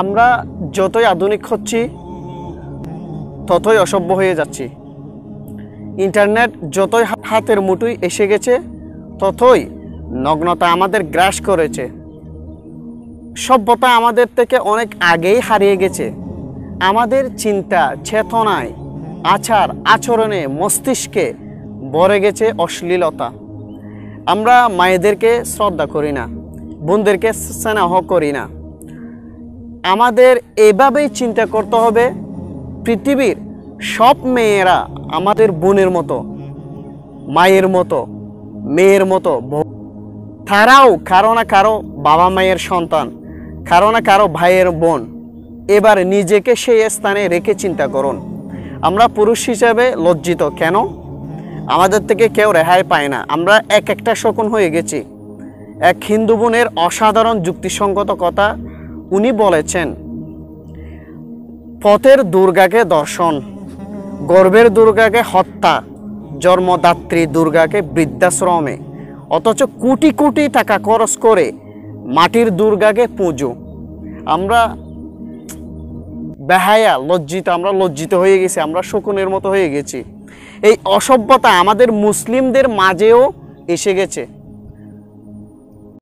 আমরা যতই আধুনিক হচ্ছি ততই অসভ্য হয়ে যাচ্ছি। ইন্টারনেট যতই হাতের মুঠোয় এসে গেছে ততই নগ্নতা আমাদের গ্রাস করেছে। সভ্যতা আমাদের থেকে অনেক আগেই হারিয়ে গেছে। আমাদের চিন্তা চেতনায়, আচার আচরণে, মস্তিষ্কে ভরে গেছে অশ্লীলতা। আমরা মায়েদেরকে শ্রদ্ধা করি না, বোনদেরকে স্নেহ করি না। আমাদের এভাবেই চিন্তা করতে হবে, পৃথিবীর সব মেয়েরা আমাদের বোনের মতো, মায়ের মতো, মেয়ের মতো। তারাও কারো না কারো বাবা মায়ের সন্তান, কারো না কারো ভাইয়ের বোন। এবার নিজেকে সেই স্থানে রেখে চিন্তা করুন। আমরা পুরুষ হিসেবে লজ্জিত কেন? আমাদের থেকে কেউ রেহাই পায় না। আমরা একটা শকুন হয়ে গেছি। এক হিন্দু বোনের অসাধারণ যুক্তিসঙ্গত কথা উনি বলেছেন, পথের দুর্গাকে দর্শন, গর্ভের দুর্গাকে হত্যা, জন্মদাত্রী দুর্গাকে বৃদ্ধাশ্রমে, অথচ কোটি কোটি টাকা খরচ করে মাটির দুর্গাকে পুজো। আমরা বেহায়া, লজ্জিত, আমরা লজ্জিত হয়ে গেছি, আমরা শকুনের মতো হয়ে গেছি। এই অসভ্যতা আমাদের মুসলিমদের মাঝেও এসে গেছে।